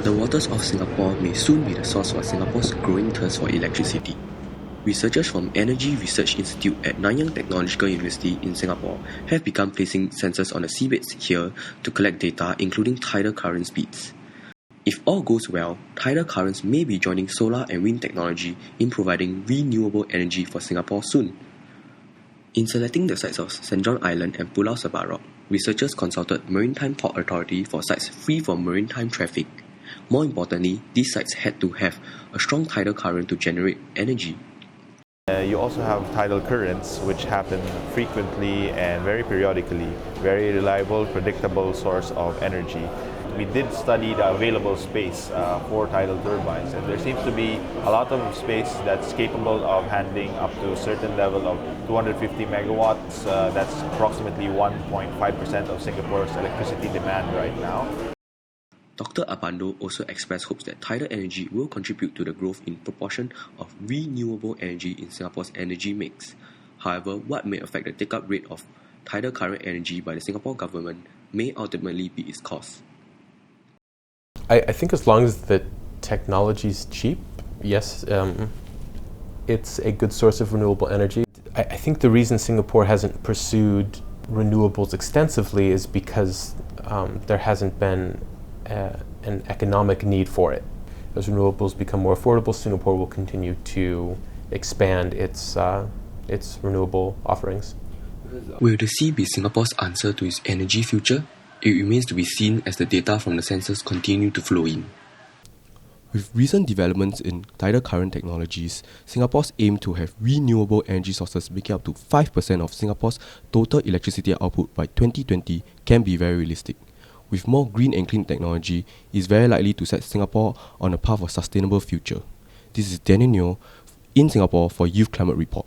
The waters of Singapore may soon be the source for Singapore's growing thirst for electricity. Researchers from Energy Research Institute at Nanyang Technological University in Singapore have begun placing sensors on the seabeds here to collect data including tidal current speeds. If all goes well, tidal currents may be joining solar and wind technology in providing renewable energy for Singapore soon. In selecting the sites of St. John Island and Pulau Sebarok, researchers consulted Maritime Port Authority for sites free from maritime traffic. More importantly, these sites had to have a strong tidal current to generate energy. You also have tidal currents, which happen frequently and very periodically. Very reliable, predictable source of energy. We did study the available space for tidal turbines, and there seems to be a lot of space that's capable of handling up to a certain level of 250 megawatts. That's approximately 1.5% of Singapore's electricity demand right now. Dr. Abando also expressed hopes that tidal energy will contribute to the growth in proportion of renewable energy in Singapore's energy mix. However, what may affect the take-up rate of tidal current energy by the Singapore government may ultimately be its cost. I think as long as the technology is cheap, yes, it's a good source of renewable energy. I think the reason Singapore hasn't pursued renewables extensively is because there hasn't been an economic need for it. As renewables become more affordable, Singapore will continue to expand its renewable offerings. Will the sea be Singapore's answer to its energy future? It remains to be seen as the data from the sensors continue to flow in. With recent developments in tidal current technologies, Singapore's aim to have renewable energy sources making up to 5% of Singapore's total electricity output by 2020 can be very realistic. With more green and clean technology, it is very likely to set Singapore on a path of sustainable future. This is Daniel Neo in Singapore for Youth Climate Report.